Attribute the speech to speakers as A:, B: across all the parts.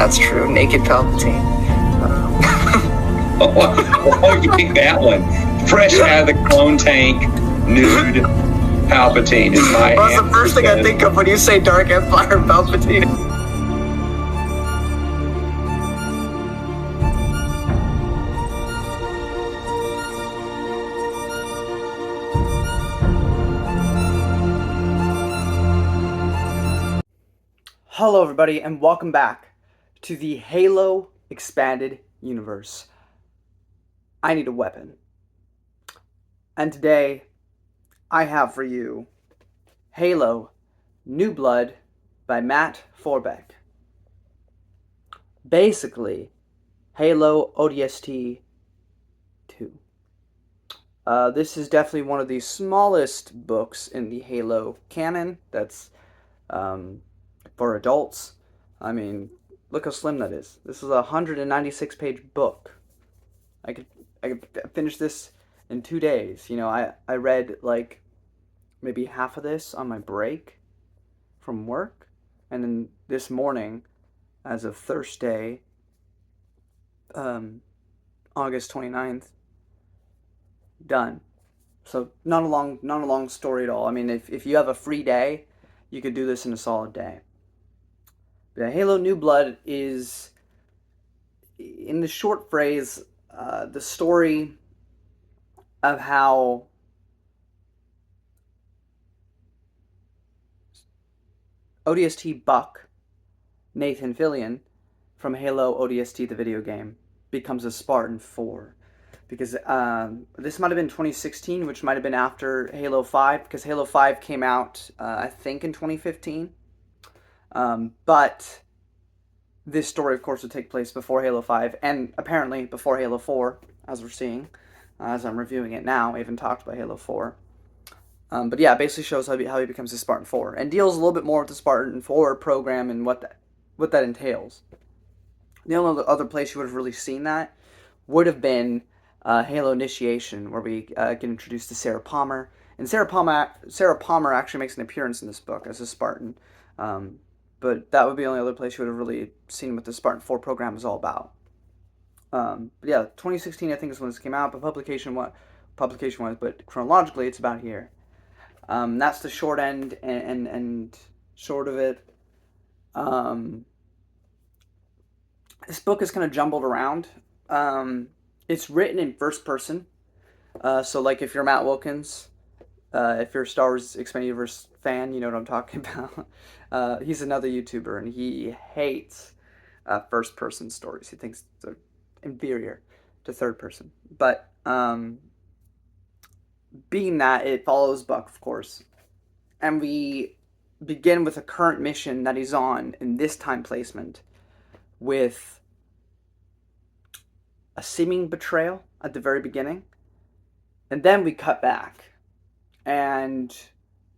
A: that's true. Naked Palpatine.
B: Oh, you pick that one. Fresh out of the clone tank, nude Palpatine is my
A: Well, that's the first thing I think of when you say Dark Empire Palpatine.
C: Hello everybody and welcome back to the Halo Expanded Universe. I need a weapon. And today I have for you Halo New Blood by Matt Forbeck. Basically, Halo ODST 2. This is definitely one of the smallest books in the Halo canon that's for adults. I mean, look how slim that is. This is a 196-page book. I could finish this in 2 days. You know, I read like maybe half of this on my break from work, and then this morning, as of Thursday, August 29th, done. So not a long story at all. I mean, if you have a free day, you could do this in a solid day. But Halo New Blood is, in the short phrase, the story of how ODST Buck, Nathan Fillion, from Halo ODST, the video game, becomes a Spartan 4. Because this might have been 2016, which might have been after Halo 5, because Halo 5 came out, I think, in 2015. But this story, of course, would take place before Halo 5, and apparently before Halo 4, as we're seeing, as I'm reviewing it now. I even talked about Halo 4. But yeah, it basically shows how he becomes a Spartan 4, and deals a little bit more with the Spartan 4 program and what that entails. The only other place you would have really seen that would have been Halo Initiation, where we get introduced to Sarah Palmer. And Sarah Palmer actually makes an appearance in this book as a Spartan. But that would be the only other place you would have really seen what the Spartan 4 program is all about. But yeah, 2016 I think is when this came out, but publication-wise, but chronologically it's about here. That's the short end and short of it. This book is kind of jumbled around. It's written in first person. So like if you're Matt Wilkins, if you're a Star Wars Expanded Universe fan, you know what I'm talking about. He's another YouTuber, and he hates first-person stories. He thinks they're inferior to third-person. But being that, it follows Buck, of course. And we begin with a current mission that he's on in this time placement with a seeming betrayal at the very beginning. And then we cut back. And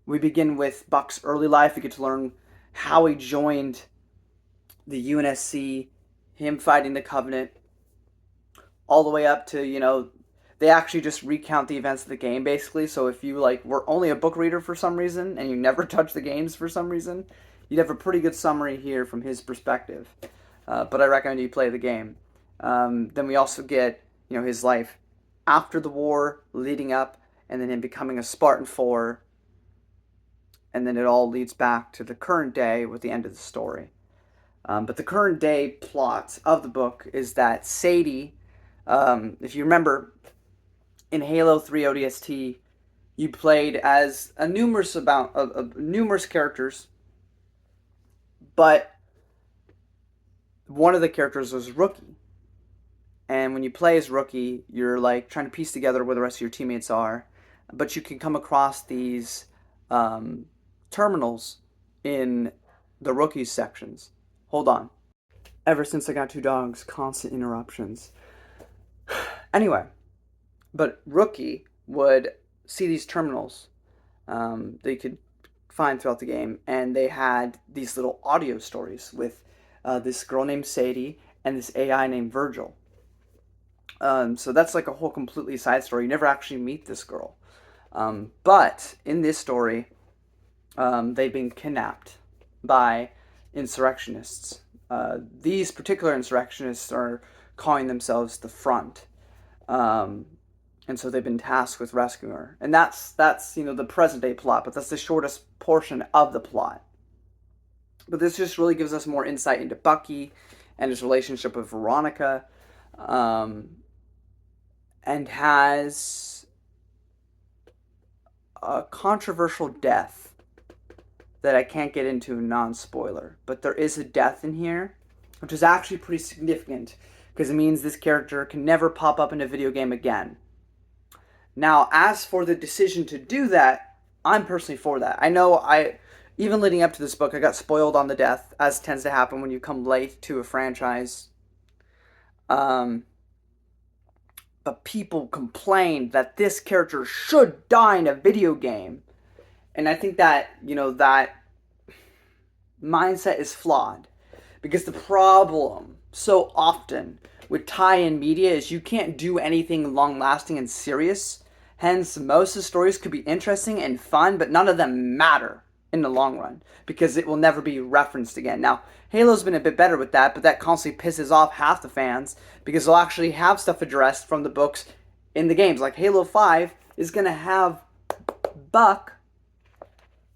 C: we begin with Buck's early life. We get to learn how he joined the UNSC, him fighting the Covenant, all the way up to, you know, they actually just recount the events of the game, basically. So if you, like, were only a book reader for some reason, and you never touched the games for some reason, you'd have a pretty good summary here from his perspective. But I recommend you play the game. Then we also get, you know, his life after the war, leading up, and then him becoming a Spartan 4, and then it all leads back to the current day with the end of the story. But the current day plot of the book is that Sadie, if you remember, in Halo 3 ODST, you played as a numerous characters, but one of the characters was Rookie. And when you play as Rookie, you're like trying to piece together where the rest of your teammates are, but you can come across these terminals in the Rookies sections. Hold on. Ever since I got 2 dogs, constant interruptions. Anyway, but Rookie would see these terminals that you could find throughout the game, and they had these little audio stories with this girl named Sadie and this AI named Virgil. So that's like a whole completely side story. You never actually meet this girl. But in this story, they've been kidnapped by insurrectionists these particular insurrectionists are calling themselves the Front. And so they've been tasked with rescuing her. And that's the present day plot, but that's the shortest portion of the plot. But this just really gives us more insight into Bucky and his relationship with Veronica, and has a controversial death that I can't get into non-spoiler. But there is a death in here, which is actually pretty significant, because it means this character can never pop up in a video game again. Now, as for the decision to do that, I'm personally for that. I know even leading up to this book, I got spoiled on the death, as tends to happen when you come late to a franchise. But people complained that this character should die in a video game. And I think that, that mindset is flawed. Because the problem so often with tie-in media is you can't do anything long-lasting and serious. Hence, most of the stories could be interesting and fun, but none of them matter in the long run because it will never be referenced again. Now, Halo's been a bit better with that, but that constantly pisses off half the fans because they'll actually have stuff addressed from the books in the games. Like Halo 5 is going to have Buck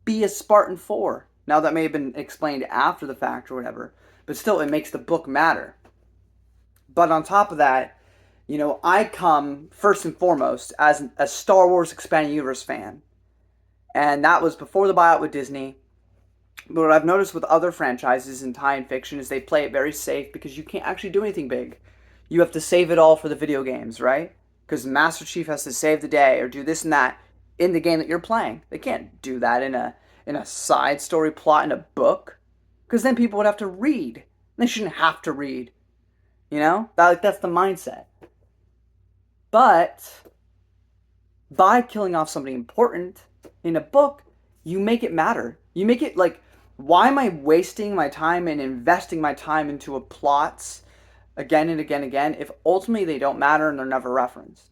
C: be a Spartan 4. Now, that may have been explained after the fact or whatever, but still, it makes the book matter. But on top of that, I come first and foremost as a Star Wars Expanded Universe fan. And that was before the buyout with Disney. But what I've noticed with other franchises in tie-in fiction is they play it very safe because you can't actually do anything big. You have to save it all for the video games, right? Because Master Chief has to save the day or do this and that in the game that you're playing. They can't do that in a side story plot in a book. Because then people would have to read. They shouldn't have to read. That's the mindset. But by killing off somebody important in a book, you make it matter. You make it like, why am I wasting my time and investing my time into a plots again and again and again if ultimately they don't matter and they're never referenced?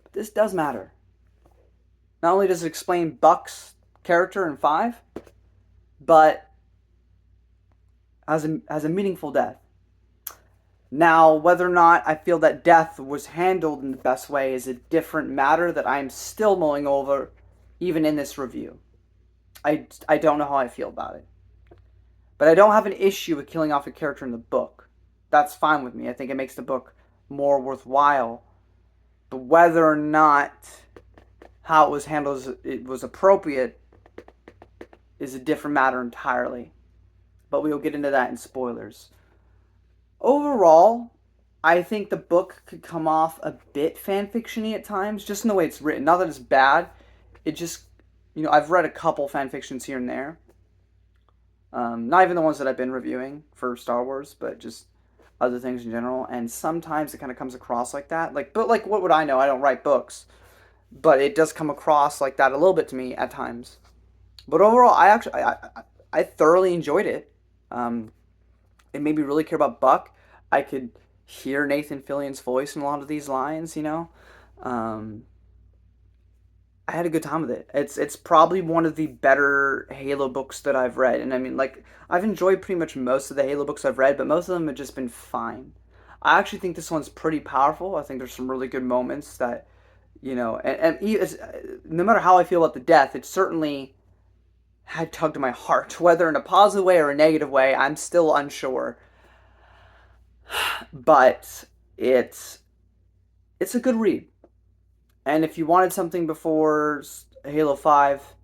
C: But this does matter. Not only does it explain Buck's character in 5, but has a meaningful death. Now, whether or not I feel that death was handled in the best way is a different matter that I'm still mulling over, even in this review. I don't know how I feel about it. But I don't have an issue with killing off a character in the book. That's fine with me. I think it makes the book more worthwhile. But whether or not how it was handled it was appropriate is a different matter entirely. But we will get into that in spoilers. Overall, I think the book could come off a bit fanfiction-y at times, just in the way it's written. Not that it's bad, it just, I've read a couple fanfictions here and there. Not even the ones that I've been reviewing for Star Wars, but just other things in general. And sometimes it kind of comes across like that. But what would I know? I don't write books. But it does come across like that a little bit to me at times. But overall, I thoroughly enjoyed it. It made me really care about Buck. I could hear Nathan Fillion's voice in a lot of these lines, I had a good time with it. It's probably one of the better Halo books that I've read. And I mean, I've enjoyed pretty much most of the Halo books I've read, but most of them have just been fine. I actually think this one's pretty powerful. I think there's some really good moments that, and no matter how I feel about the death, it certainly had tugged at my heart. Whether in a positive way or a negative way, I'm still unsure. But it's a good read. And if you wanted something before Halo 5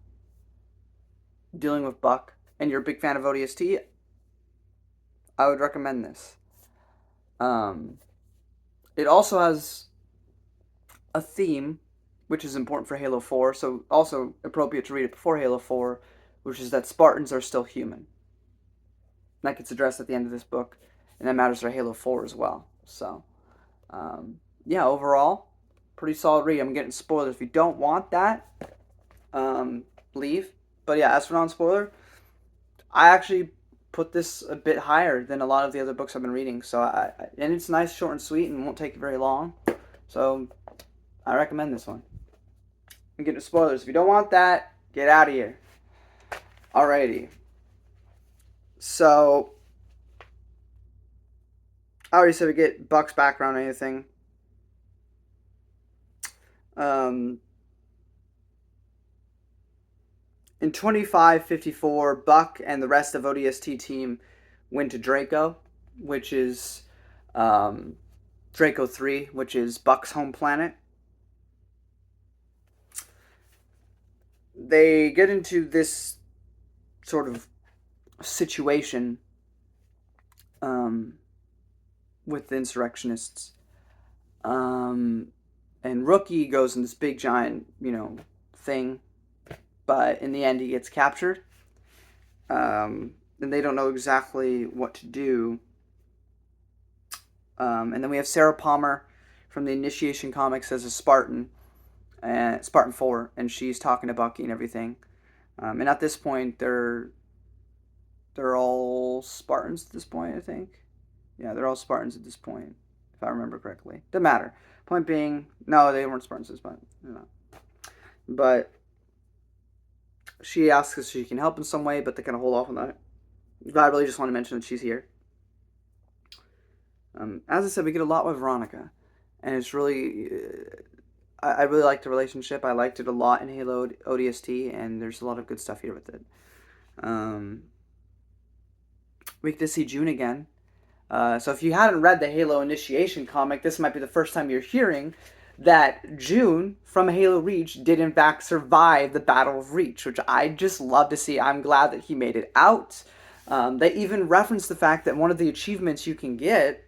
C: dealing with Buck and you're a big fan of ODST, I would recommend this. It also has a theme, which is important for Halo 4, so also appropriate to read it before Halo 4, which is that Spartans are still human. And that gets addressed at the end of this book, and that matters for Halo 4 as well. So, overall, pretty solid read. I'm getting spoilers. If you don't want that, leave. But yeah, as for non-spoiler, I actually put this a bit higher than a lot of the other books I've been reading. So and it's nice, short and sweet, and won't take very long. So I recommend this one. I'm getting spoilers. If you don't want that, get out of here. Alrighty. So I already said we get Buck's background and anything. In 2554, Buck and the rest of ODST team went to Draco, which is um, Draco 3, which is Buck's home planet. They get into this sort of situation with the insurrectionists. And Rookie goes in this big giant, thing, but in the end he gets captured. And they don't know exactly what to do. And then we have Sarah Palmer from the Initiation comics as a Spartan, and Spartan 4, and she's talking to Bucky and everything. And at this point, they're all Spartans at this point, I think. Yeah, they're all Spartans at this point, if I remember correctly. Doesn't matter. Point being, no, they weren't Spartans at this point. No. But she asks if she can help in some way, but they kind of hold off on that. But I really just want to mention that she's here. As I said, we get a lot with Veronica, and it's really, I really liked the relationship. I liked it a lot in Halo ODST, and there's a lot of good stuff here with it. We get to see June again. So if you hadn't read the Halo Initiation comic, this might be the first time you're hearing that June from Halo Reach did in fact survive the Battle of Reach, which I just love to see. I'm glad that he made it out. They even reference the fact that one of the achievements you can get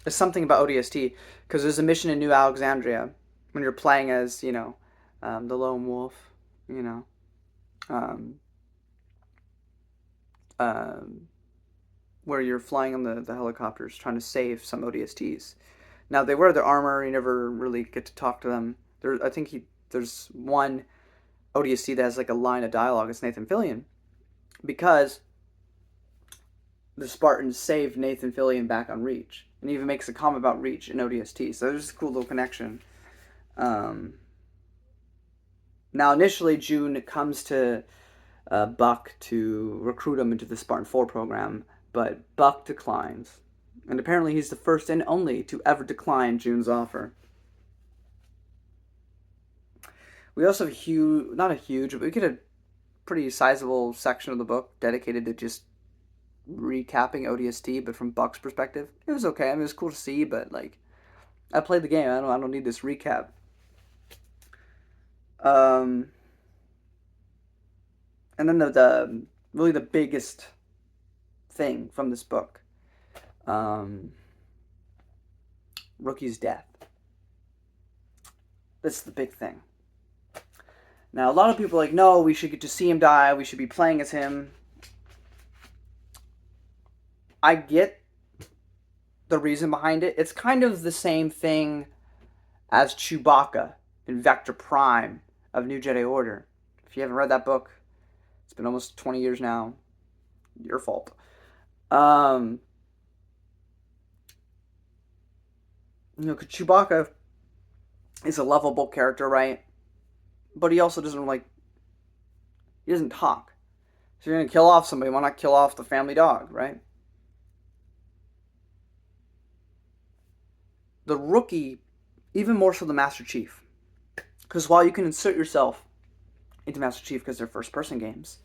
C: is something about ODST, because there's a mission in New Alexandria when you're playing as, the lone wolf, where you're flying on the helicopters trying to save some ODSTs. Now, they wear their armor, you never really get to talk to them. There's one ODST that has like a line of dialogue, it's Nathan Fillion, because the Spartans saved Nathan Fillion back on Reach. And he even makes a comment about Reach in ODST. So there's a cool little connection. Now, initially, June comes to Buck to recruit him into the Spartan 4 program, but Buck declines. And apparently he's the first and only to ever decline June's offer. We also have not a huge, but we get a pretty sizable section of the book dedicated to just recapping ODST, but from Buck's perspective. It was okay. I mean, it was cool to see, but like, I played the game. I don't need this recap. And then the really the biggest thing from this book, Rookie's death. This is the big thing. Now, a lot of people are like, no, we should get to see him die. We should be playing as him. I get the reason behind it. It's kind of the same thing as Chewbacca in Vector Prime of New Jedi Order. If you haven't read that book, it's been almost 20 years now. Your fault. Chewbacca is a lovable character, right? But he also doesn't he doesn't talk. So you're going to kill off somebody, why not kill off the family dog, right? The Rookie, even more so the Master Chief. Because while you can insert yourself into Master Chief because they're first-person games,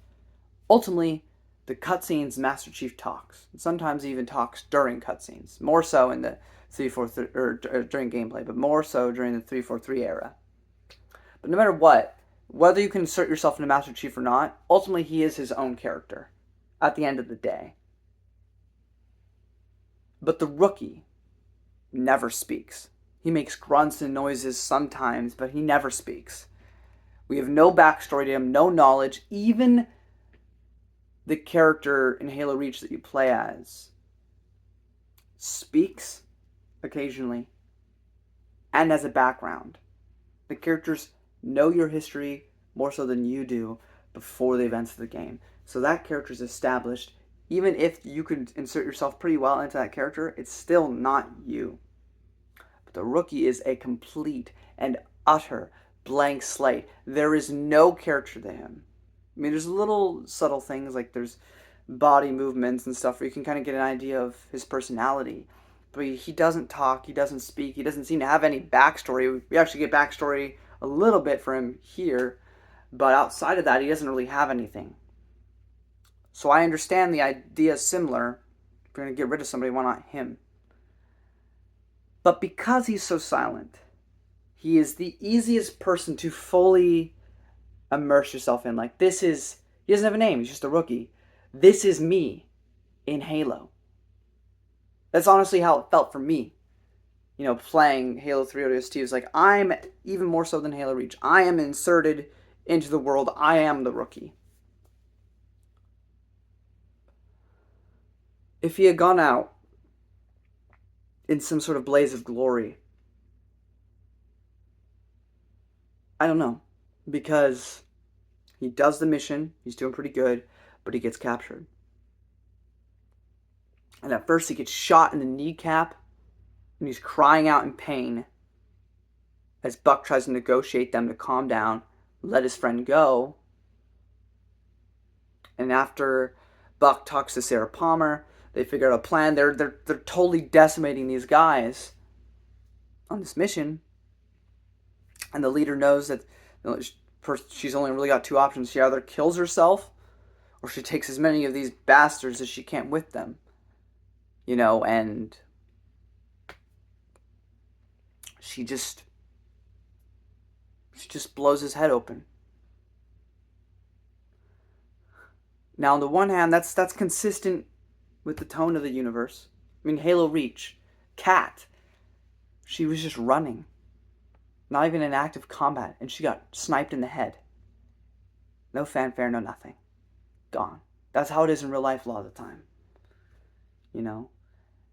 C: ultimately, the cutscenes Master Chief talks. And sometimes he even talks during cutscenes. More so in the 343, or during gameplay, but more so during the 343 era. But no matter what, whether you can insert yourself into Master Chief or not, ultimately he is his own character at the end of the day. But the Rookie never speaks. He makes grunts and noises sometimes, but he never speaks. We have no backstory to him, no knowledge. Even the character in Halo Reach that you play as speaks occasionally and as a background. The characters know your history more so than you do before the events of the game. So that character is established. Even if you can insert yourself pretty well into that character, it's still not you. But the Rookie is a complete and utter blank slate. There is no character to him. I mean, there's little subtle things, like there's body movements and stuff where you can kind of get an idea of his personality. but he doesn't talk, he doesn't speak, he doesn't seem to have any backstory. We actually get backstory a little bit for him here, but outside of that, he doesn't really have anything. So I understand the idea is similar. If you're going to get rid of somebody, why not him? But because he's so silent, he is the easiest person to fully immerse yourself in. Like, he doesn't have a name, he's just a rookie. This is me in Halo. That's honestly how it felt for me. Playing Halo 3 ODST was like, I'm even more so than Halo Reach. I am inserted into the world. I am the rookie. If he had gone out in some sort of blaze of glory, I don't know. Because he does the mission, he's doing pretty good, but he gets captured. And at first he gets shot in the kneecap, and he's crying out in pain as Buck tries to negotiate them to calm down, let his friend go. And after Buck talks to Sarah Palmer, they figure out a plan. They're totally decimating these guys on this mission. And the leader knows that she's only really got two options. She either kills herself, or she takes as many of these bastards as she can with them. And she just blows his head open. Now, on the one hand, that's consistent with the tone of the universe. I mean, Halo Reach, Kat, she was just running. Not even in active combat, and she got sniped in the head. No fanfare, no nothing. Gone. That's how it is in real life a lot of the time.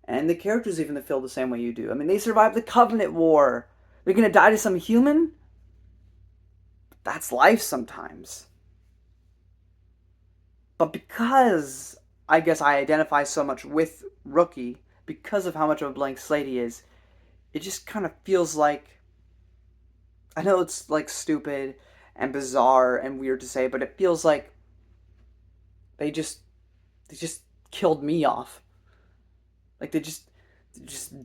C: And the characters even feel the same way you do. I mean, they survived the Covenant War. They're going to die to some human? That's life sometimes. But because I guess I identify so much with Rookie, because of how much of a blank slate he is, it just kind of feels like, I know it's like stupid and bizarre and weird to say, but it feels like they just killed me off. Like they just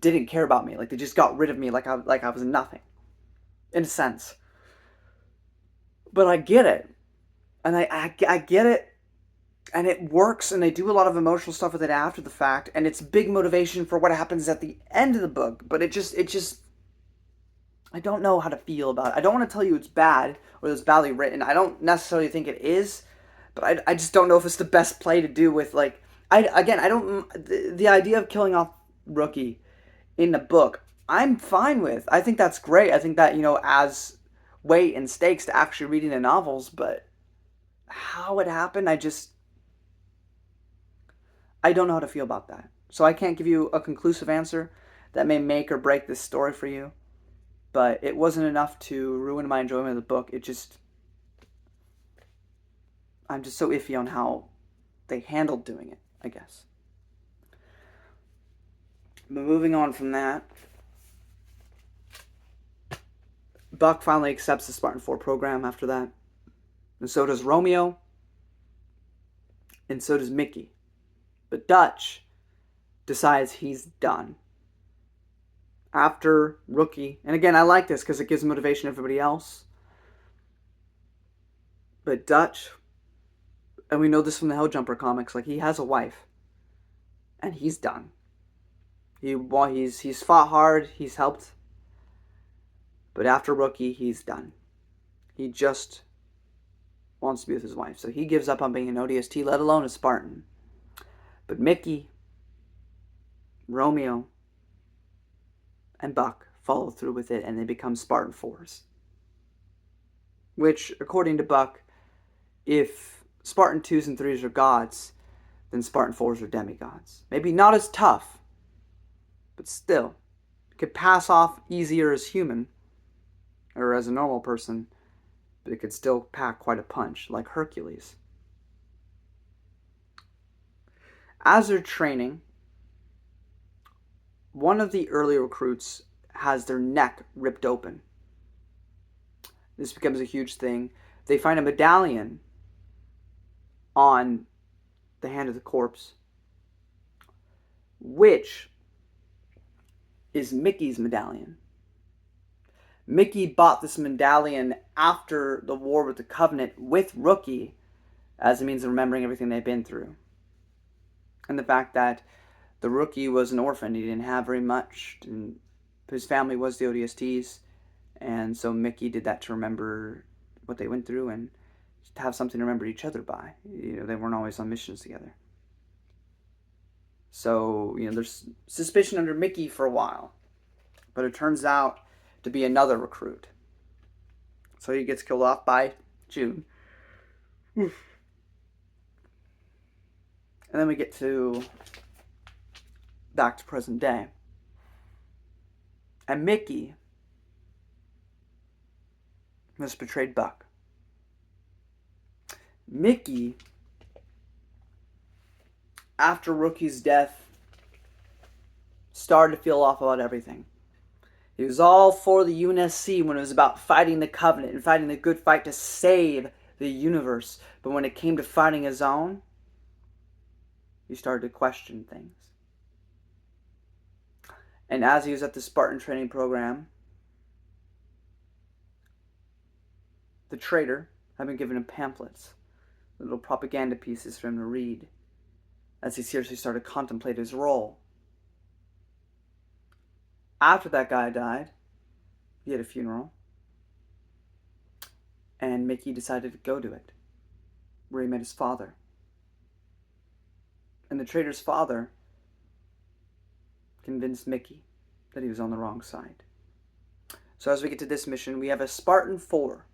C: didn't care about me. Like they just got rid of me like I was nothing. In a sense. But I get it. And I get it. And it works, and they do a lot of emotional stuff with it after the fact, and it's big motivation for what happens at the end of the book. But it just I don't know how to feel about it. I don't want to tell you it's bad or it's badly written. I don't necessarily think it is, but I just don't know if it's the best play to do with, like, the idea of killing off Rookie in the book, I'm fine with. I think that's great. I think that, adds weight and stakes to actually reading the novels, but how it happened, I don't know how to feel about that. So I can't give you a conclusive answer that may make or break this story for you. But it wasn't enough to ruin my enjoyment of the book. I'm just so iffy on how they handled doing it, I guess. But moving on from that, Buck finally accepts the Spartan 4 program after that. And so does Romeo. And so does Mickey. But Dutch decides he's done. After Rookie, and again, I like this because it gives motivation to everybody else. But Dutch, and we know this from the Helljumper comics, like he has a wife. And he's done. He's fought hard, he's helped. But after Rookie, he's done. He just wants to be with his wife. So he gives up on being an ODST, let alone a Spartan. But Mickey, Romeo, and Buck follow through with it, and they become Spartan 4s. Which, according to Buck, if Spartan 2s and 3s are gods, then Spartan 4s are demigods. Maybe not as tough, but still. Could pass off easier as human, or as a normal person, but it could still pack quite a punch, like Hercules. As they're training, one of the early recruits has their neck ripped open. This becomes a huge thing. They find a medallion on the hand of the corpse, which is Mickey's medallion. Mickey bought this medallion after the war with the Covenant with Rookie as a means of remembering everything they'd been through. And the fact that the Rookie was an orphan, he didn't have very much, and his family was the ODSTs, and so Mickey did that to remember what they went through and to have something to remember each other by. They weren't always on missions together. So, there's suspicion under Mickey for a while, but it turns out to be another recruit. So he gets killed off by June. And then we get back to present day. And Mickey has betrayed Buck. Mickey, after Rookie's death, started to feel off about everything. He was all for the UNSC when it was about fighting the Covenant and fighting the good fight to save the universe. But when it came to fighting his own, he started to question things. And as he was at the Spartan training program, the traitor had been given him pamphlets, little propaganda pieces for him to read, as he seriously started to contemplate his role. After that guy died, he had a funeral, and Mickey decided to go to it, where he met his father. And the traitor's father convinced Mickey that he was on the wrong side. So as we get to this mission, we have a Spartan 4.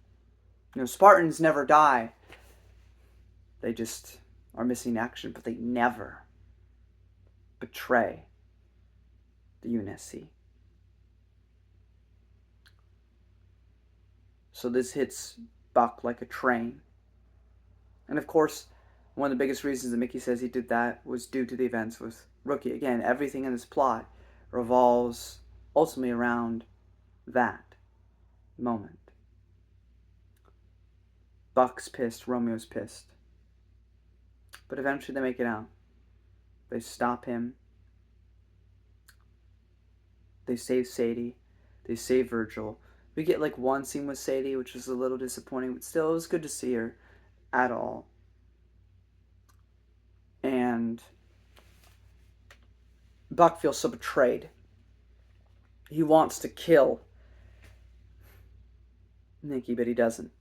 C: Spartans never die. They just are missing action, but they never betray the UNSC. So this hits Buck like a train. And of course, one of the biggest reasons that Mickey says he did that was due to the events with Rookie. Again, everything in this plot revolves ultimately around that moment. Buck's pissed, Romeo's pissed. But eventually they make it out. They stop him. They save Sadie. They save Virgil. We get like one scene with Sadie, which was a little disappointing, but still it was good to see her at all. And Buck feels so betrayed. He wants to kill Mickey, but he doesn't.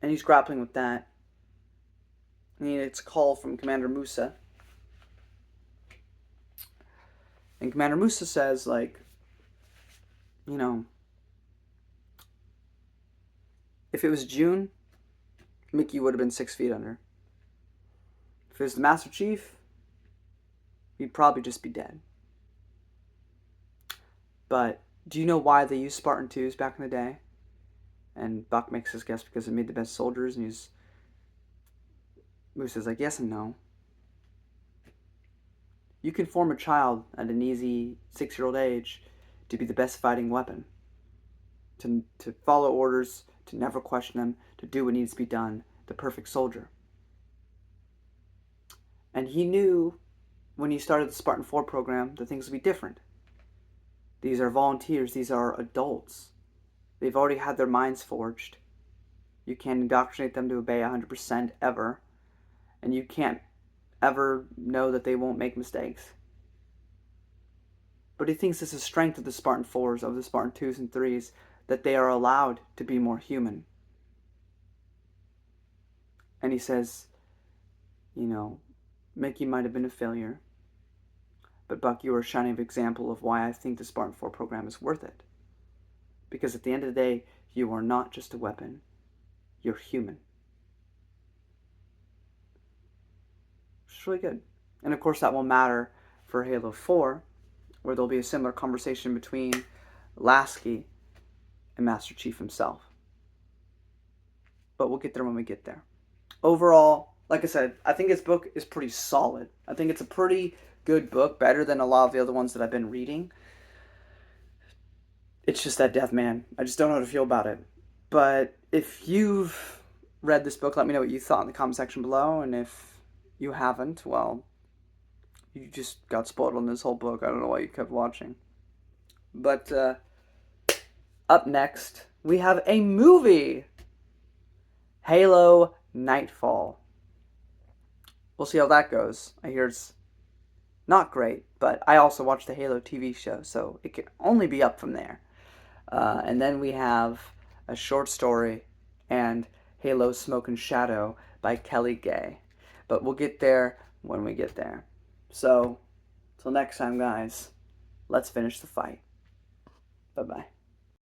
C: And he's grappling with that. And he gets a call from Commander Musa. And Commander Musa says, if it was June, Mickey would have been 6 feet under. If it was the Master Chief, he'd probably just be dead. But do you know why they used Spartan 2s back in the day? And Buck makes his guess because it made the best soldiers, and Musa's like, yes and no. You can form a child at an easy 6-year-old age to be the best fighting weapon. To follow orders, to never question them, to do what needs to be done. The perfect soldier. And he knew when he started the Spartan 4 program that things would be different. These are volunteers. These are adults. They've already had their minds forged. You can't indoctrinate them to obey 100% ever. And you can't ever know that they won't make mistakes. But he thinks it's a strength of the Spartan 4s, of the Spartan 2s and 3s, that they are allowed to be more human. And he says, Mickey might have been a failure, but Buck, you are a shining example of why I think the Spartan 4 program is worth it. Because at the end of the day, you are not just a weapon, you're human. It's really good. And of course that will matter for Halo 4, where there'll be a similar conversation between Lasky and Master Chief himself. But we'll get there when we get there. Overall, like I said, I think this book is pretty solid. I think it's a pretty good book, better than a lot of the other ones that I've been reading. It's just that death, man. I just don't know how to feel about it. But if you've read this book, let me know what you thought in the comment section below. And if you haven't, well, You just got spoiled on this whole book. I don't know why you kept watching. But up next, we have a movie. Halo Nightfall. We'll see how that goes. I hear it's not great, but I also watched the Halo TV show, so it can only be up from there. And then we have a short story and Halo Smoke and Shadow by Kelly Gay. But we'll get there when we get there. So, till next time, guys, let's finish the fight. Bye-bye.